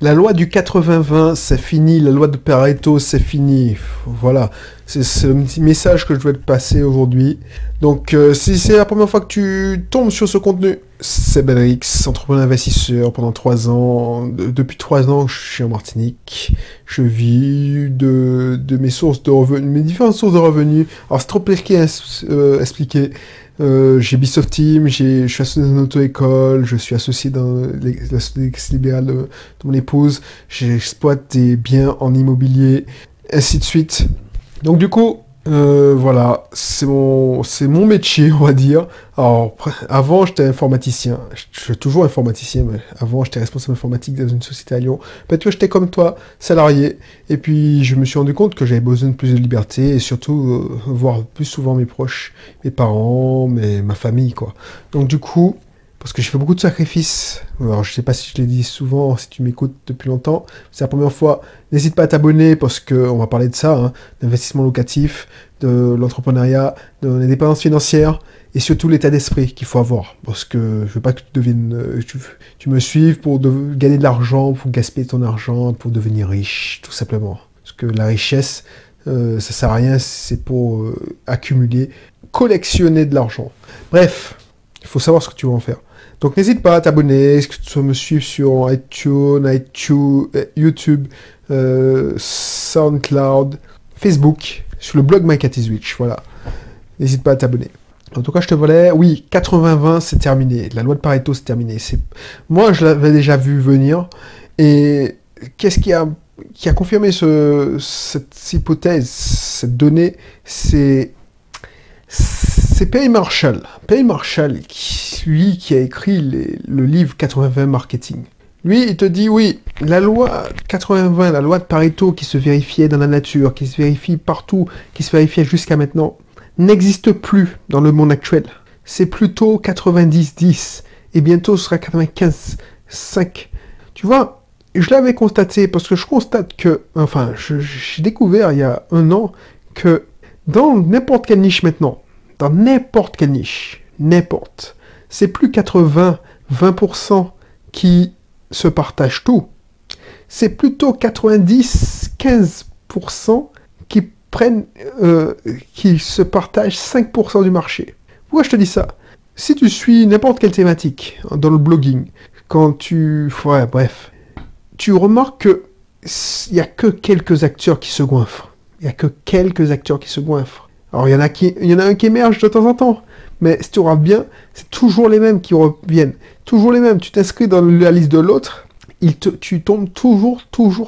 La loi du 80-20, c'est fini. La loi de Pareto, c'est fini. Voilà. C'est ce petit message que je dois te passer aujourd'hui. Donc, si c'est la première fois que tu tombes sur ce contenu, c'est Benrix, entrepreneur investisseur pendant 3 ans. Depuis 3 ans, je suis en Martinique. Je vis de mes sources de revenus, mes différentes sources de revenus. Alors, c'est trop compliqué à expliquer. J'ai Bisoft Team, je suis associé dans une auto-école, je suis associé dans la société libérale de mon épouse, j'exploite des biens en immobilier, ainsi de suite. Donc du coup, voilà, c'est mon métier, on va dire. Alors, avant, j'étais informaticien. Je suis toujours informaticien, mais avant, j'étais responsable informatique dans une société à Lyon. Peut-être que j'étais comme toi, salarié. Et puis, je me suis rendu compte que j'avais besoin de plus de liberté et surtout, voir plus souvent mes proches, mes parents, ma famille, quoi. Donc, du coup, parce que j'ai fait beaucoup de sacrifices. Alors, je sais pas si je l'ai dit souvent, si tu m'écoutes depuis longtemps. C'est la première fois. N'hésite pas à t'abonner parce qu'on va parler de ça, hein, d'investissement locatif, de l'entrepreneuriat, de l'indépendance financière et surtout l'état d'esprit qu'il faut avoir. Parce que je veux pas que tu deviennes, tu me suives pour gagner de l'argent, pour gaspiller ton argent, pour devenir riche, tout simplement. Parce que la richesse, ça sert à rien, c'est pour accumuler, collectionner de l'argent. Bref, il faut savoir ce que tu veux en faire. Donc n'hésite pas à t'abonner, que tu me suives sur iTunes, YouTube, SoundCloud, Facebook, sur le blog My Cat is Rich, voilà. N'hésite pas à t'abonner. En tout cas, je te volais, oui, 80-20, c'est terminé. La loi de Pareto, c'est terminé. Moi, je l'avais déjà vu venir. Et qu'est-ce qui a confirmé cette hypothèse, cette donnée, c'est Perry Marshall. Perry Marshall, lui qui a écrit le livre 80-20 Marketing. Lui, il te dit, oui, la loi 80-20, la loi de Pareto qui se vérifiait dans la nature, qui se vérifie partout, qui se vérifiait jusqu'à maintenant, n'existe plus dans le monde actuel. C'est plutôt 90-10, et bientôt ce sera 95-5. Tu vois, je l'avais constaté, parce que je constate que, enfin, j'ai découvert il y a 1 an que dans n'importe quelle niche maintenant, dans n'importe quelle niche, n'importe, c'est plus 80-20% qui se partagent tout. C'est plutôt 90-15% qui se partagent 5% du marché. Pourquoi je te dis ça? Si tu suis n'importe quelle thématique dans le blogging, ouais, bref, tu remarques que il n'y a que quelques acteurs qui se goinfrent. Il n'y a que quelques acteurs qui se goinfrent. Alors, il y en a un qui émerge de temps en temps. Mais si tu regardes bien, c'est toujours les mêmes qui reviennent. Toujours les mêmes. Tu t'inscris dans la liste de l'autre, tu tombes toujours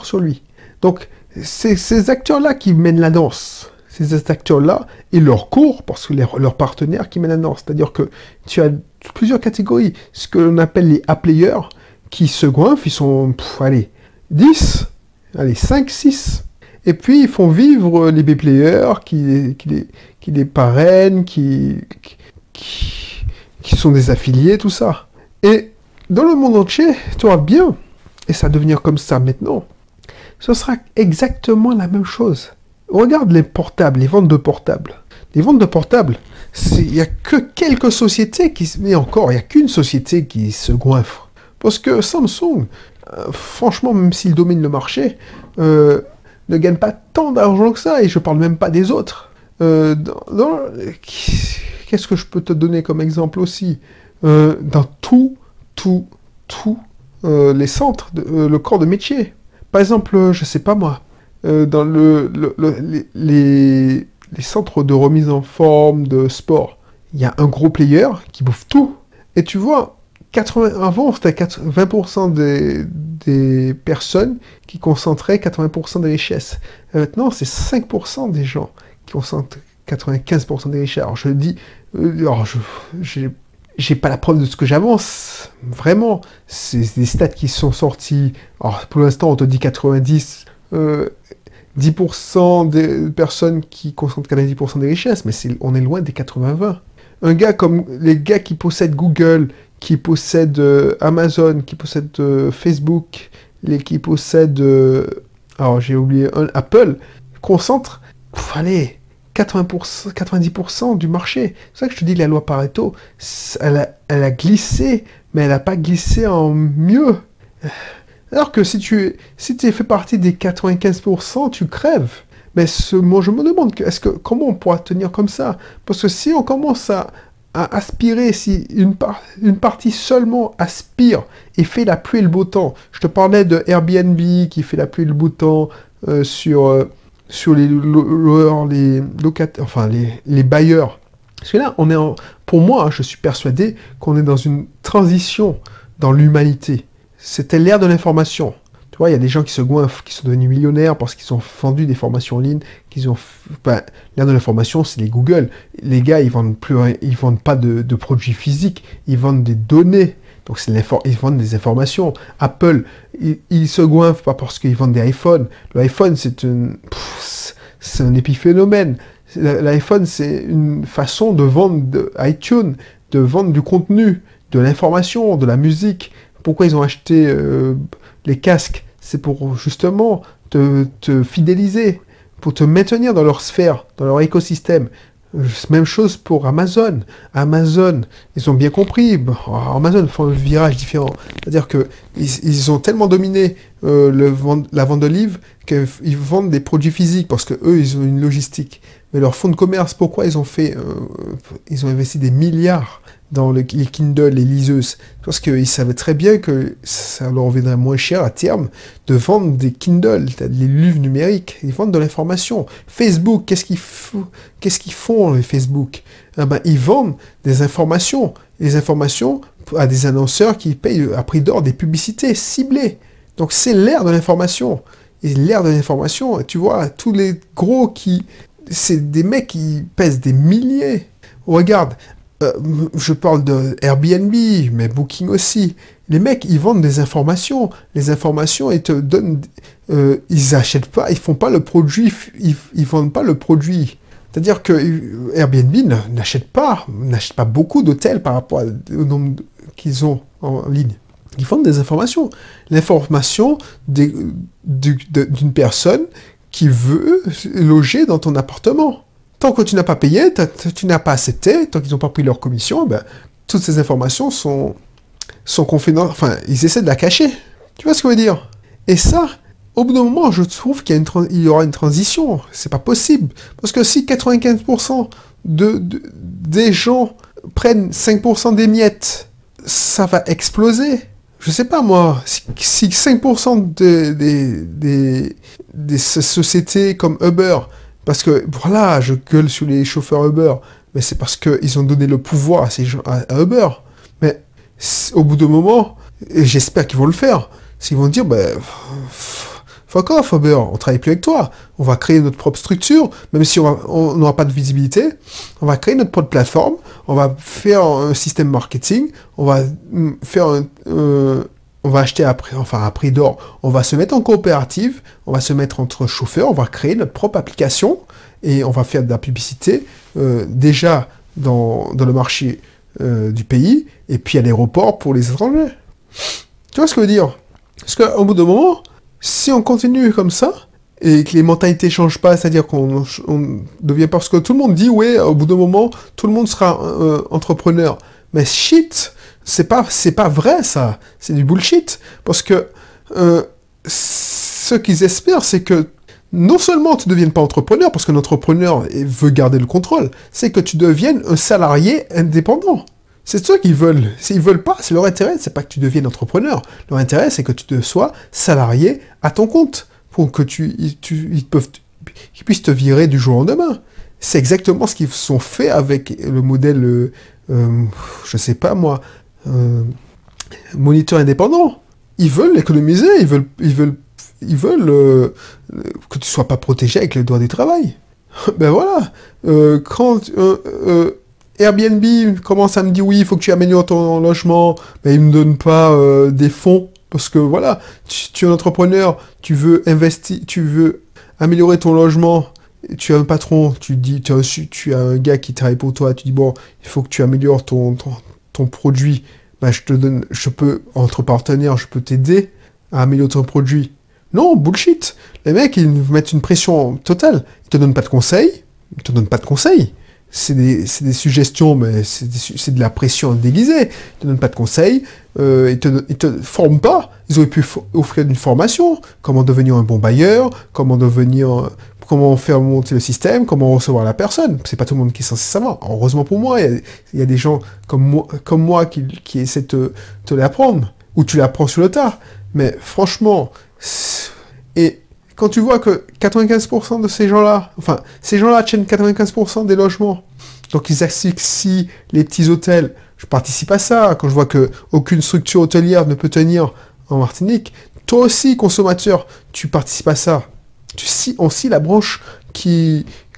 sur lui. Donc, c'est ces acteurs-là qui mènent la danse. Ces acteurs-là et leur cours, parce que leurs partenaires qui mènent la danse. C'est-à-dire que tu as plusieurs catégories. Ce que l'on appelle les A-players, qui se goinfrent, ils sont, allez, 10, allez, 5, 6. Et puis, ils font vivre les B-players, qui les parrainent, qui sont des affiliés, tout ça. Et dans le monde entier, tu auras bien, et ça va devenir comme ça maintenant, ce sera exactement la même chose. Regarde les portables, les ventes de portables. Les ventes de portables, il n'y a que quelques sociétés mais encore, il n'y a qu'une société qui se goinfre. Parce que Samsung, franchement, même s'il domine le marché, ne gagne pas tant d'argent que ça, et je parle même pas des autres. Qu'est-ce que je peux te donner comme exemple aussi? Dans tous les centres, le corps de métier. Par exemple, je sais pas moi, dans les centres de remise en forme, de sport, il y a un gros player qui bouffe tout. Et tu vois, avant, c'était 20% des personnes qui concentraient 80% des richesses. Et maintenant, c'est 5% des gens qui concentrent 95% des richesses. Alors, je dis, j'ai pas la preuve de ce que j'avance, vraiment. C'est des stats qui sont sortis. Alors, pour l'instant, on te dit 90, 10% des personnes qui concentrent 90% des richesses, mais on est loin des 80-20. Un gars comme les gars qui possèdent Google, qui possèdent Amazon, qui possèdent Facebook, qui possèdent, alors j'ai oublié, Apple, concentrent, allez, 80%, 90% du marché. C'est ça que je te dis, la loi Pareto, elle a glissé, mais elle n'a pas glissé en mieux. Alors que si tu fais partie des 95%, tu crèves. Mais moi, je me demande comment on pourra tenir comme ça? Parce que si on commence à aspirer, si une partie seulement aspire et fait la pluie et le beau temps, je te parlais de Airbnb qui fait la pluie et le beau temps sur les locataires, enfin les bailleurs. Parce que là, pour moi, hein, je suis persuadé qu'on est dans une transition dans l'humanité. C'était l'ère de l'information. Tu vois, il y a des gens qui se goinfrent, qui sont devenus millionnaires parce qu'ils ont vendu des formations en ligne, l'ère de l'information, c'est les Google. Les gars, ils vendent pas de produits physiques, ils vendent des données. Donc ils vendent des informations. Apple, ils se goinfrent pas parce qu'ils vendent des iPhones. L'iPhone, c'est un épiphénomène. L'iPhone, c'est une façon de vendre iTunes, de vendre du contenu, de l'information, de la musique. Pourquoi ils ont acheté les casques? C'est pour justement te fidéliser, pour te maintenir dans leur sphère, dans leur écosystème. Même chose pour Amazon. Amazon, ils ont bien compris. Amazon font un virage différent. C'est-à-dire que ils ont tellement dominé la vente de livres qu'ils vendent des produits physiques parce que eux, ils ont une logistique. Mais leur fonds de commerce, pourquoi ils ont investi des milliards dans les Kindle, les liseuses? Parce qu'ils savaient très bien que ça leur reviendrait moins cher à terme de vendre des Kindle, des livres numériques. Ils vendent de l'information. Facebook, qu'est-ce qu'ils font, les Facebook? Ils vendent des informations. Les informations à des annonceurs qui payent à prix d'or des publicités ciblées. Donc c'est l'ère de l'information. Et l'ère de l'information, tu vois, tous les gros c'est des mecs qui pèsent des milliers. Regarde, je parle de Airbnb, mais Booking aussi. Les mecs, ils vendent des informations. Les informations, ils te donnent... ils achètent pas, ils font pas le produit, ils vendent pas le produit. C'est-à-dire que Airbnb n'achète pas beaucoup d'hôtels par rapport au nombre qu'ils ont en ligne. Ils vendent des informations. L'information d'une personne qui veut loger dans ton appartement. Tant que tu n'as pas payé, tu n'as pas accepté, tant qu'ils n'ont pas pris leur commission, toutes ces informations sont confidentielles. Enfin, ils essaient de la cacher. Tu vois ce que je veux dire? Et ça, au bout d'un moment, je trouve qu'il y aura une transition. C'est pas possible. Parce que si 95% des gens prennent 5% des miettes, ça va exploser. Je sais pas moi, si 5% des sociétés comme Uber, parce que voilà, je gueule sur les chauffeurs Uber, mais c'est parce qu'ils ont donné le pouvoir à ces gens, à Uber. Mais au bout d'un moment, et j'espère qu'ils vont le faire, s'ils vont dire, fuck off Uber, on travaille plus avec toi, on va créer notre propre structure, même si on n'aura pas de visibilité, on va créer notre propre plateforme, on va faire un système marketing, on va acheter à prix d'or, on va se mettre en coopérative, on va se mettre entre chauffeurs, on va créer notre propre application et on va faire de la publicité déjà dans le marché du pays et puis à l'aéroport pour les étrangers. Tu vois ce que je veux dire? Parce qu'au bout d'un moment, si on continue comme ça, et que les mentalités changent pas, c'est-à-dire qu'on devient... Parce que tout le monde dit, ouais, au bout d'un moment, tout le monde sera entrepreneur. Mais shit, c'est pas vrai, ça. C'est du bullshit. Parce que ce qu'ils espèrent, c'est que non seulement tu ne deviennes pas entrepreneur, parce qu'un entrepreneur veut garder le contrôle, c'est que tu deviennes un salarié indépendant. C'est ça qu'ils veulent. S'ils veulent pas, c'est leur intérêt, c'est pas que tu deviennes entrepreneur. Leur intérêt, c'est que tu sois salarié à ton compte, pour que qu'ils puissent te virer du jour au lendemain. C'est exactement ce qu'ils sont fait avec le modèle, je sais pas moi, moniteur indépendant. Ils veulent économiser, ils veulent que tu sois pas protégé avec le droit du travail. Ben voilà. Quand Airbnb commence à me dire oui, il faut que tu améliores ton logement, mais il me donne pas des fonds parce que voilà, tu es un entrepreneur, tu veux investir, tu veux améliorer ton logement, tu as un patron, tu as un gars qui travaille pour toi, tu dis bon, il faut que tu améliores ton produit, je peux entre partenaires, je peux t'aider à améliorer ton produit. Non, bullshit. Les mecs, ils mettent une pression totale. Ils te donnent pas de conseils. c'est des suggestions, mais c'est de la pression déguisée. Ils te donnent pas de conseils, ils te forment pas. Ils auraient pu offrir une formation, comment devenir un bon bailleur, comment faire monter le système, comment recevoir la personne. C'est pas tout le monde qui est censé savoir. Heureusement pour moi, il y a des gens comme moi qui essaient de te l'apprendre, ou tu l'apprends sur le tas. Mais franchement, et quand tu vois que 95% de ces gens-là, enfin, ces gens-là tiennent 95% des logements, donc ils asphyxient les petits hôtels, je participe à ça. Quand je vois que aucune structure hôtelière ne peut tenir en Martinique, toi aussi, consommateur, tu participes à ça. On scie la branche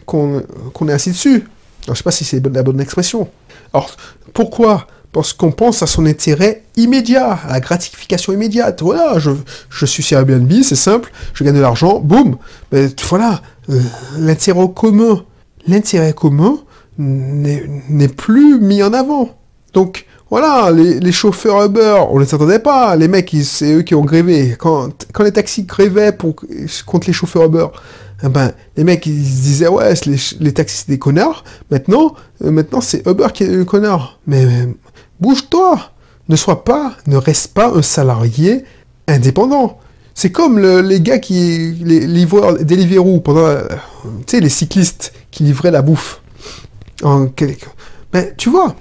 qu'on est assis dessus. Alors, je sais pas si c'est la bonne expression. Alors, pourquoi? Parce qu'on pense à son intérêt immédiat, à la gratification immédiate. Voilà, je suis sur Airbnb, c'est simple, je gagne de l'argent, boum. Mais voilà, l'intérêt commun n'est plus mis en avant. Donc, voilà, les chauffeurs Uber, on ne les entendait pas. Les mecs, c'est eux qui ont grévé. Quand les taxis grévaient contre les chauffeurs Uber, eh ben, les mecs, ils se disaient, ouais, les taxis, c'est des connards. Maintenant, c'est Uber qui est le connard. Mais bouge-toi. Ne reste pas un salarié indépendant. C'est comme les gars les livreurs, Deliveroo, tu sais, les cyclistes qui livraient la bouffe. Ben, tu vois,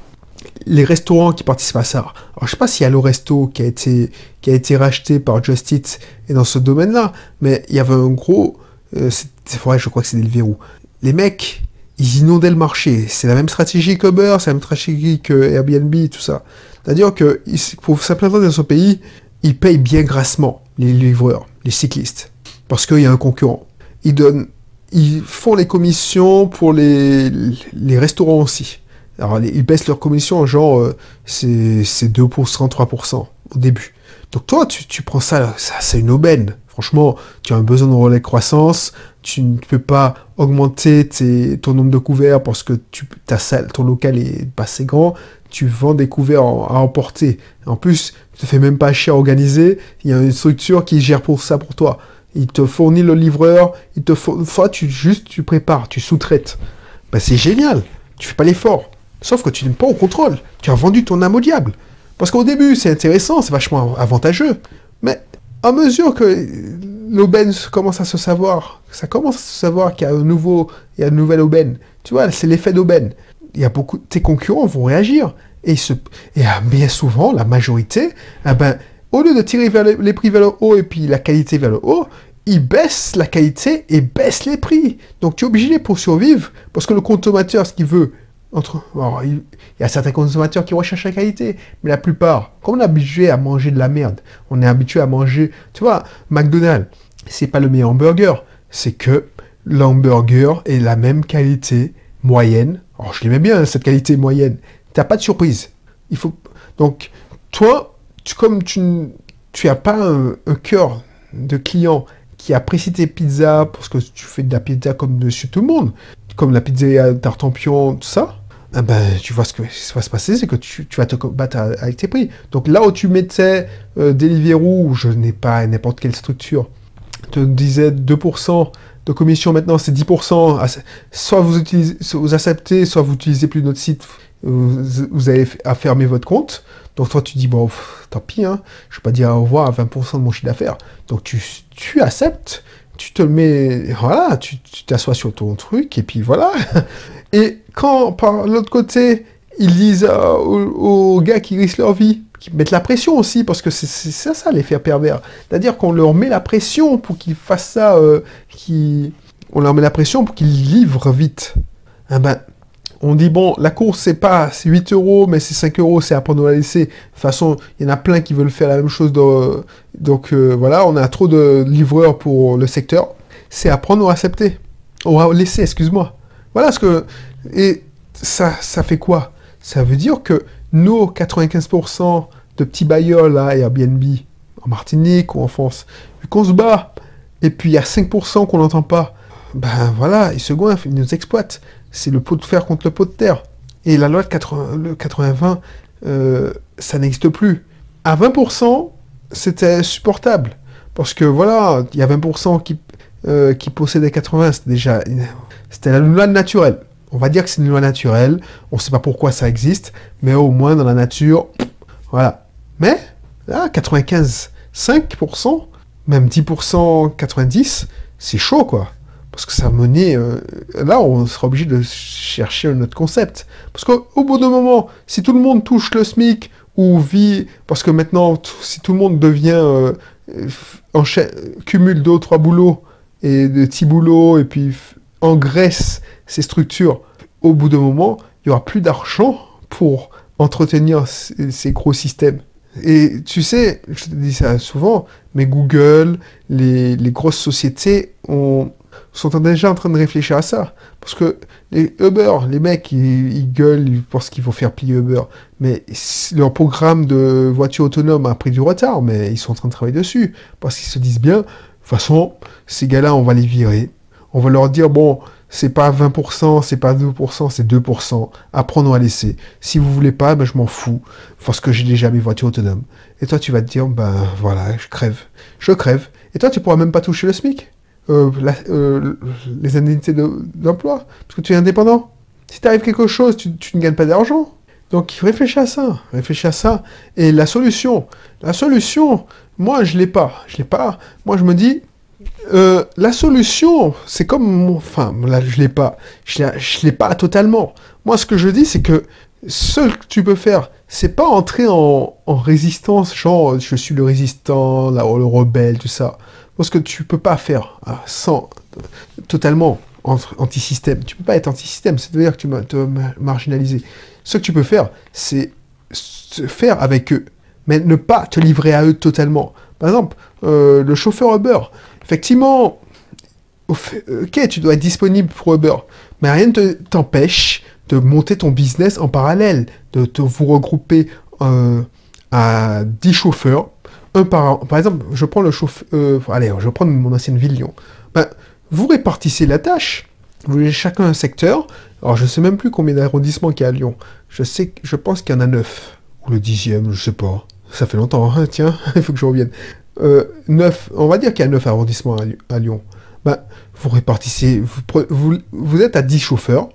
les restaurants qui participent à ça. Alors, je sais pas s'il y a le resto qui a été racheté par Just Eat et dans ce domaine-là, mais il y avait un gros... c'est vrai, je crois que c'est Deliveroo. Les mecs, ils inondaient le marché. C'est la même stratégie qu'Uber, c'est la même stratégie que Airbnb, tout ça. C'est-à-dire que pour s'implanter dans ce pays, ils payent bien grassement les livreurs, les cyclistes, parce qu'il y a un concurrent. Ils font les commissions pour les restaurants aussi. Alors, ils baissent leurs commissions, genre, c'est 2%, 3% au début. Donc toi, tu prends ça, c'est une aubaine. Franchement, tu as un besoin de relais de croissance, tu ne peux pas augmenter ton nombre de couverts parce que ton local est pas assez grand, tu vends des couverts à emporter. En plus, tu te fais même pas cher à organiser, il y a une structure qui gère pour ça pour toi. Il te fournit le livreur, tu prépares, tu sous-traites. Ben, c'est génial, tu fais pas l'effort. Sauf que tu n'es pas au contrôle. Tu as vendu ton âme au diable. Parce qu'au début, c'est intéressant, c'est vachement avantageux. Mais à mesure que l'aubaine commence à se savoir, ça commence à se savoir qu'il y a une nouvelle aubaine. Tu vois, c'est l'effet d'aubaine. Tes concurrents vont réagir. Et bien souvent, la majorité, au lieu de tirer les prix vers le haut et puis la qualité vers le haut, ils baissent la qualité et baissent les prix. Donc tu es obligé pour survivre, parce que le consommateur, ce qu'il veut, il y a certains consommateurs qui recherchent la qualité, mais la plupart, comme on est habitué à manger de la merde, on est habitué à manger, tu vois, McDonald's, c'est pas le meilleur hamburger, c'est que l'hamburger est la même qualité moyenne. Alors je l'aimais bien cette qualité moyenne. T'as pas de surprise. Donc toi, comme tu as pas un cœur de client qui apprécie tes pizzas parce que tu fais de la pizza comme monsieur tout le monde, comme la pizzeria Tartampion, tout ça, tu vois ce qui va se passer, c'est que tu vas te battre avec tes prix. Donc là où tu mettais Deliveroo, où je n'ai pas n'importe quelle structure, te disais 2% de commission, maintenant c'est 10%, soit vous acceptez, soit vous utilisez plus notre site, vous avez à fermer votre compte. Donc toi tu dis, bon, tant pis, hein, je vais pas dire au revoir à 20% de mon chiffre d'affaires. Donc tu acceptes, tu te mets, voilà, tu t'assois sur ton truc, et puis voilà. Et quand, par l'autre côté, ils disent aux gars qui risquent leur vie, qui mettent la pression aussi, parce que c'est ça l'effet pervers. C'est-à-dire qu'on leur met la pression pour qu'ils fassent ça, on leur met la pression pour qu'ils livrent vite. On dit, bon, la course, c'est 8 euros, mais c'est 5 euros, c'est à prendre ou à laisser. De toute façon, il y en a plein qui veulent faire la même chose. Donc, voilà, on a trop de livreurs pour le secteur. C'est à prendre ou à accepter. Ou à laisser, excuse-moi. Voilà et ça fait quoi? Ça veut dire que nos 95% de petits bailleurs, là, Airbnb, en Martinique ou en France, vu qu'on se bat, et puis il y a 5% qu'on n'entend pas, voilà, ils se goinfrent, ils nous exploitent. C'est le pot de fer contre le pot de terre. Et la loi de 80-20, ça n'existe plus. À 20%, c'était supportable. Parce que voilà, il y a 20% qui possédaient 80, c'était la loi naturelle. On va dire que c'est une loi naturelle, on ne sait pas pourquoi ça existe, mais au moins dans la nature, voilà. Mais, là, 95,5%, même 10%, 90%, c'est chaud, quoi. Parce que ça menait... là, on sera obligé de chercher un autre concept. Parce qu'au bout d'un moment, si tout le monde touche le SMIC, ou vit... Parce que maintenant, si tout le monde devient... cumule 2 ou 3 boulots, et de petits boulots, et puis engraisse ces structures, au bout d'un moment, il n'y aura plus d'argent pour entretenir ces gros systèmes. Et tu sais, je te dis ça souvent, mais Google, les grosses sociétés sont déjà en train de réfléchir à ça. Parce que les Uber, les mecs, ils gueulent, ils pensent qu'il faut faire plier Uber. Mais leur programme de voiture autonome a pris du retard, mais ils sont en train de travailler dessus. Parce qu'ils se disent bien, de toute façon, ces gars-là, on va les virer. On va leur dire, bon, c'est pas 20%, c'est pas 2%, c'est 2%. Après, on va laisser. Si vous voulez pas, ben, je m'en fous. Parce que j'ai déjà mes voitures autonomes. Et toi, tu vas te dire, ben voilà, je crève. Je crève. Et toi, tu pourras même pas toucher le SMIC. Les indemnités d'emploi. Parce que tu es indépendant. Si t'arrive quelque chose, tu ne gagnes pas d'argent. Donc, réfléchis à ça. Réfléchis à ça. Et la solution, moi, je l'ai pas. Moi, je me dis, la solution, c'est comme... Enfin, là, je l'ai pas. Je l'ai pas totalement. Moi, ce que je dis, c'est que ce que tu peux faire, c'est pas entrer en résistance, genre, je suis le résistant, là, le rebelle, tout ça. Parce que tu peux pas faire sans... totalement anti-système. Tu peux pas être anti-système, c'est-à-dire que tu vas te marginaliser. Ce que tu peux faire, c'est faire avec eux, mais ne pas te livrer à eux totalement. Par exemple, le chauffeur Uber, effectivement, ok, tu dois être disponible pour Uber, mais rien ne t'empêche de monter ton business en parallèle, de vous regrouper à 10 chauffeurs, un par an. Par exemple, je prends le chauffeur... allez, je vais prendre mon ancienne ville, Lyon. Ben, vous répartissez la tâche, vous avez chacun un secteur. Alors, je sais même plus combien d'arrondissements qu'il y a à Lyon. Je pense qu'il y en a 9. Ou le 10e, je sais pas. Ça fait longtemps, hein, tiens, il faut que je revienne. 9, on va dire qu'il y a 9 arrondissements à Lyon. Ben, vous répartissez, vous êtes à 10 chauffeurs,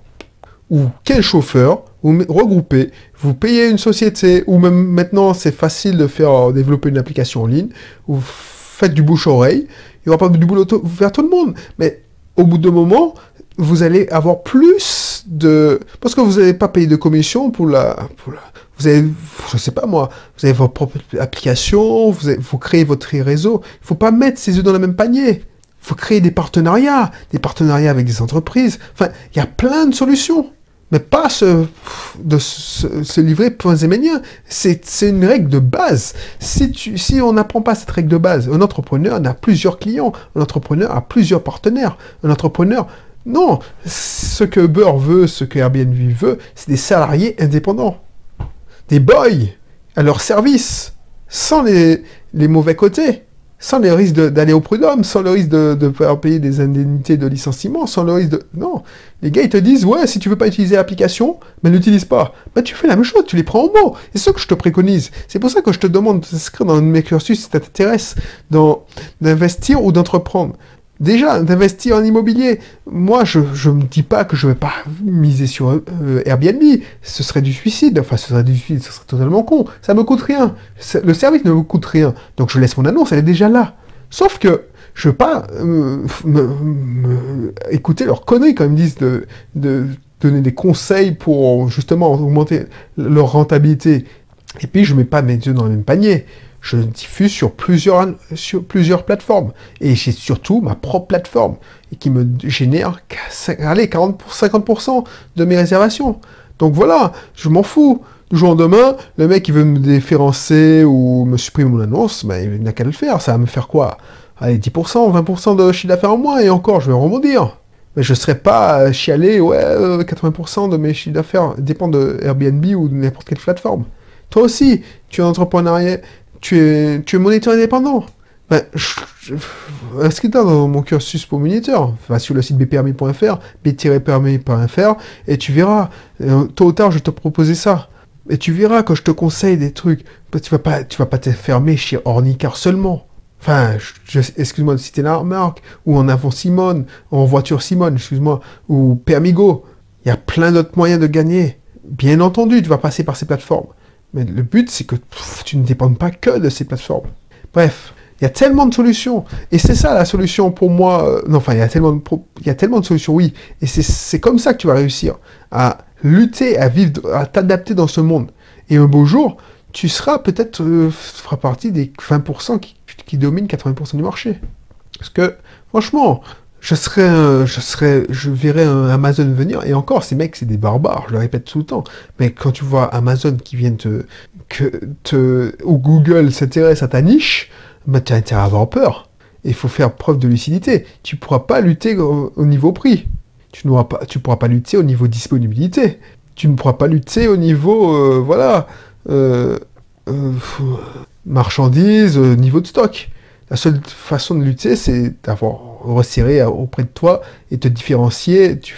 ou 15 chauffeurs, vous regroupez, vous payez une société, ou même maintenant c'est facile de faire développer une application en ligne, vous faites du bouche-oreille, il n'y aura pas du boulot vers tout le monde, mais au bout d'un moment, vous allez avoir plus de... Parce que vous n'avez pas payé de commission pour la... Vous avez, je sais pas moi, vous avez votre propre application, vous créez votre réseau, il ne faut pas mettre ses œufs dans le même panier. Il faut créer des partenariats avec des entreprises. Enfin, il y a plein de solutions. Mais pas se livrer point et ménia. C'est une règle de base. Si on n'apprend pas cette règle de base, un entrepreneur a plusieurs clients, un entrepreneur a plusieurs partenaires, un entrepreneur... Non, ce que Uber veut, ce que Airbnb veut, c'est des salariés indépendants. Des boys à leur service, sans les mauvais côtés. Sans le risque d'aller au prud'homme, sans le risque de faire payer des indemnités de licenciement, sans le risque de... Non, les gars, ils te disent, ouais, si tu veux pas utiliser l'application, mais n'utilise pas. Bah, tu fais la même chose, tu les prends au mot. C'est ce que je te préconise. C'est pour ça que je te demande de t'inscrire dans un de mes cursus si ça t'intéresse d'investir ou d'entreprendre. Déjà, d'investir en immobilier. Moi, je me dis pas que je vais pas miser sur Airbnb. Ce serait du suicide. Enfin, ce serait totalement con. Ça me coûte rien. Le service ne me coûte rien. Donc, je laisse mon annonce, elle est déjà là. Sauf que je veux pas écouter leurs conneries quand ils me disent de donner des conseils pour justement augmenter leur rentabilité. Et puis, je mets pas mes yeux dans le même panier. Je diffuse sur plusieurs plateformes. Et j'ai surtout ma propre plateforme. Et qui me génère, 50% de mes réservations. Donc voilà, je m'en fous. Du jour au lendemain, le mec qui veut me déférencer ou me supprimer mon annonce, ben, il n'a qu'à le faire. Ça va me faire quoi? Allez, 10%, 20% de chiffre d'affaires en moins. Et encore, je vais rebondir. Mais je ne serais pas chialé, ouais, 80% de mes chiffres d'affaires dépendent de Airbnb ou de n'importe quelle plateforme. Toi aussi, tu es un entrepreneuriat. Tu es moniteur indépendant. Ben, inscris-toi dans mon cursus pour moniteur. Va sur le site bpermis.fr, b-permis.fr, et tu verras. Tôt ou tard, je vais te proposer ça. Et tu verras quand je te conseille des trucs. Tu vas pas te fermer chez Ornicar seulement. Enfin, excuse-moi de citer la marque, ou en avant Simone, en voiture Simone, excuse-moi, ou Permigo. Il y a plein d'autres moyens de gagner. Bien entendu, tu vas passer par ces plateformes. Mais le but, c'est que tu ne dépendes pas que de ces plateformes. Bref, il y a tellement de solutions. Et c'est ça la solution pour moi. Non, enfin, il y a tellement de solutions, oui. Et c'est comme ça que tu vas réussir à lutter, à vivre, à t'adapter dans ce monde. Et un beau jour, tu seras peut-être, feras partie des 20% qui dominent 80% du marché. Parce que, franchement, je verrais un Amazon venir, et encore, ces mecs, c'est des barbares, je le répète tout le temps. Mais quand tu vois Amazon qui vient ou Google s'intéresse à ta niche, bah, tu as intérêt à avoir peur. Et il faut faire preuve de lucidité. Tu pourras pas lutter au niveau prix. Tu pourras pas lutter au niveau disponibilité. Tu ne pourras pas lutter au niveau, voilà, euh, euh, marchandises, niveau de stock. La seule façon de lutter, c'est d'avoir resserré auprès de toi et te différencier. Tu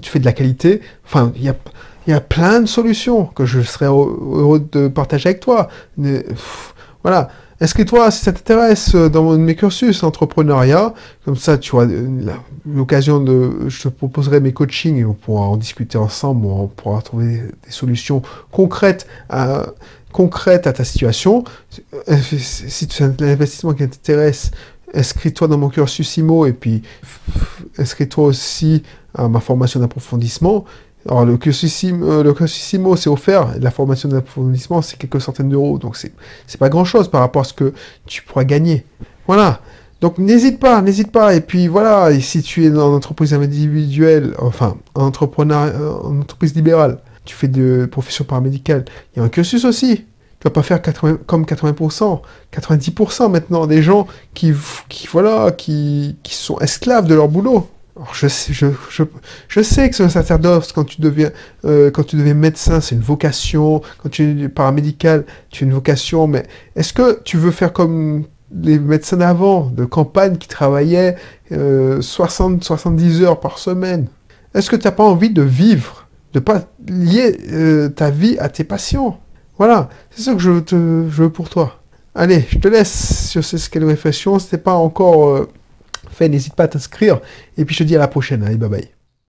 fais de la qualité. Enfin, il y a plein de solutions que je serais heureux de partager avec toi. Voilà. Inscris-toi si ça t'intéresse dans mes cursus entrepreneuriat. Comme ça, tu auras l'occasion de... Je te proposerai mes coachings et on pourra en discuter ensemble. On pourra trouver des solutions concrètes à ta situation. Si tu as un investissement qui t'intéresse, inscris-toi dans mon cursus IMO et puis inscris-toi aussi à ma formation d'approfondissement. Alors, le cursus IMO, c'est offert. La formation d'approfondissement, c'est quelques centaines d'euros. Donc, c'est pas grand-chose par rapport à ce que tu pourras gagner. Voilà. Donc, n'hésite pas. Et puis, voilà. Et si tu es dans une entreprise individuelle, enfin, en entreprise libérale, tu fais de profession paramédicale, il y a un cursus aussi. Tu vas pas faire comme 80%, 90% maintenant des gens qui sont esclaves de leur boulot. Alors je sais que c'est un sacerdoce quand tu deviens médecin, c'est une vocation. Quand tu es paramédical, tu as une vocation. Mais est-ce que tu veux faire comme les médecins d'avant, de campagne qui travaillaient 70 heures par semaine? Est-ce que tu n'as pas envie de vivre, de pas lier ta vie à tes patients? Voilà, c'est ça que je veux pour toi. Allez, je te laisse sur cette réflexion. Si t'es pas encore fait, n'hésite pas à t'inscrire. Et puis je te dis à la prochaine. Allez, bye bye.